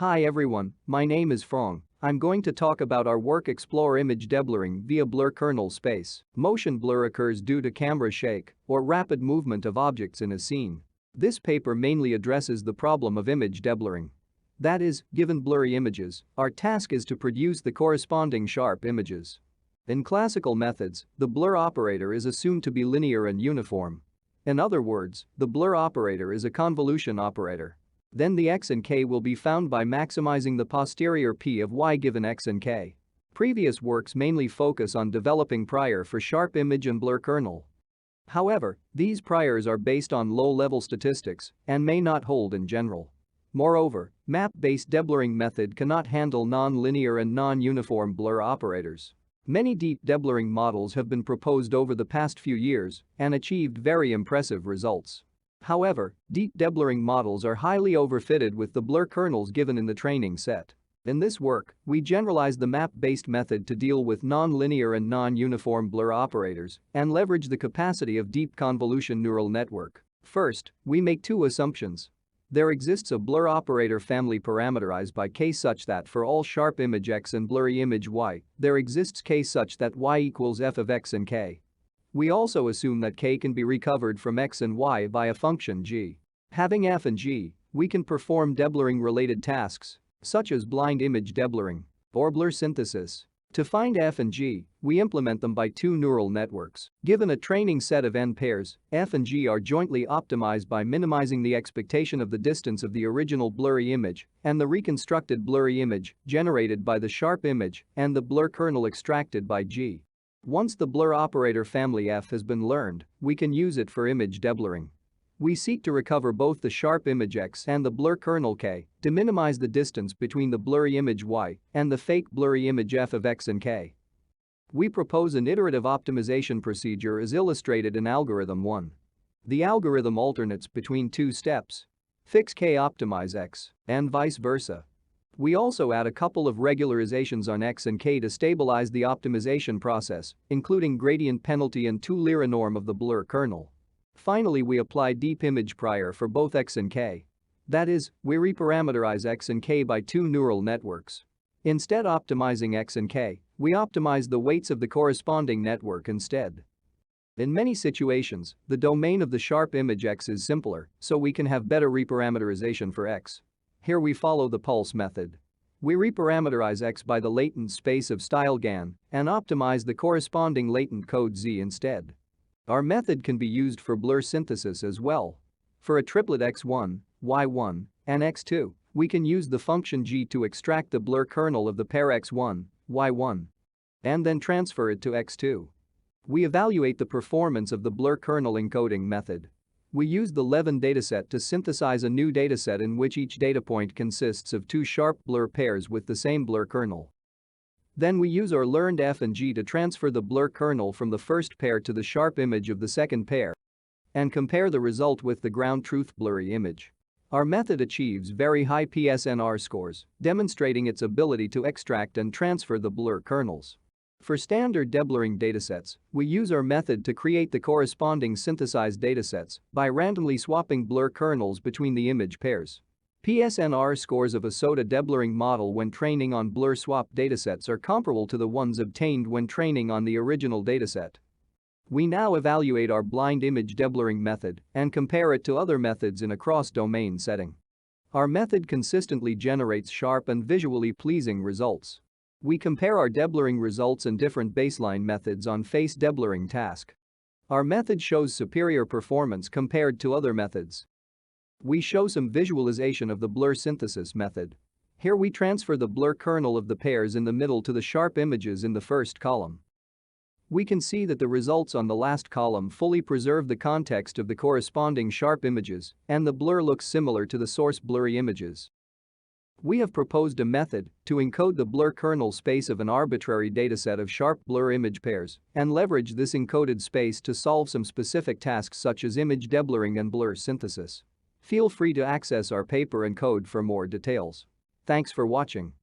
Hi everyone, my name is Phong. I'm going to talk about our work explore image deblurring via blur kernel space. Motion blur occurs due to camera shake or rapid movement of objects in a scene. This paper mainly addresses the problem of image deblurring. That is, given blurry images, our task is to produce the corresponding sharp images. In classical methods, the blur operator is assumed to be linear and uniform. In other words, the blur operator is a convolution operator. Then the x and k will be found by maximizing the posterior p of y given x and k. Previous works mainly focus on developing prior for sharp image and blur kernel. However, these priors are based on low-level statistics and may not hold in general. Moreover, map-based deblurring method cannot handle non-linear and non-uniform blur operators. Many deep deblurring models have been proposed over the past few years and achieved very impressive results. However, deep deblurring models are highly overfitted with the blur kernels given in the training set. In this work, we generalize the map-based method to deal with non-linear and non-uniform blur operators and leverage the capacity of deep convolution neural network. First, we make two assumptions. There exists a blur operator family parameterized by k such that for all sharp image x and blurry image y, there exists k such that y equals f of x and k. We also assume that k can be recovered from x and y by a function g. Having f and g, we can perform deblurring-related tasks, such as blind image deblurring or blur synthesis. To find f and g, we implement them by two neural networks. Given a training set of n pairs, f and g are jointly optimized by minimizing the expectation of the distance of the original blurry image and the reconstructed blurry image generated by the sharp image and the blur kernel extracted by g. Once the blur operator family f has been learned, we can use it for image deblurring. We seek to recover both the sharp image x and the blur kernel k to minimize the distance between the blurry image y and the fake blurry image f of x and k. We propose an iterative optimization procedure as illustrated in algorithm 1. The algorithm alternates between two steps: fix k, optimize x, and vice versa. We also add a couple of regularizations on x and k to stabilize the optimization process, including gradient penalty and two-Lyra norm of the blur kernel. Finally, we apply deep image prior for both x and k. That is, we reparameterize x and k by two neural networks. Instead optimizing x and k, we optimize the weights of the corresponding network instead. In many situations, the domain of the sharp image x is simpler, so we can have better reparameterization for x. Here we follow the pulse method. We reparameterize x by the latent space of style GAN and optimize the corresponding latent code z instead. Our method can be used for blur synthesis as well. For a triplet x1, y1, and x2, we can use the function g to extract the blur kernel of the pair x1, y1, and then transfer it to x2. We evaluate the performance of the blur kernel encoding method. We use the Levin dataset to synthesize a new dataset in which each data point consists of two sharp blur pairs with the same blur kernel. Then we use our learned f and g to transfer the blur kernel from the first pair to the sharp image of the second pair and compare the result with the ground truth blurry image. Our method achieves very high PSNR scores, demonstrating its ability to extract and transfer the blur kernels. For standard deblurring datasets, we use our method to create the corresponding synthesized datasets by randomly swapping blur kernels between the image pairs. PSNR scores of a SOTA deblurring model when training on blur swap datasets are comparable to the ones obtained when training on the original dataset. We now evaluate our blind image deblurring method and compare it to other methods in a cross-domain setting. Our method consistently generates sharp and visually pleasing results. We compare our deblurring results and different baseline methods on face deblurring task. Our method shows superior performance compared to other methods. We show some visualization of the blur synthesis method. Here we transfer the blur kernel of the pairs in the middle to the sharp images in the first column. We can see that the results on the last column fully preserve the context of the corresponding sharp images, and the blur looks similar to the source blurry images. We have proposed a method to encode the blur kernel space of an arbitrary dataset of sharp blur image pairs and leverage this encoded space to solve some specific tasks such as image deblurring and blur synthesis. Feel free to access our paper and code for more details. Thanks for watching.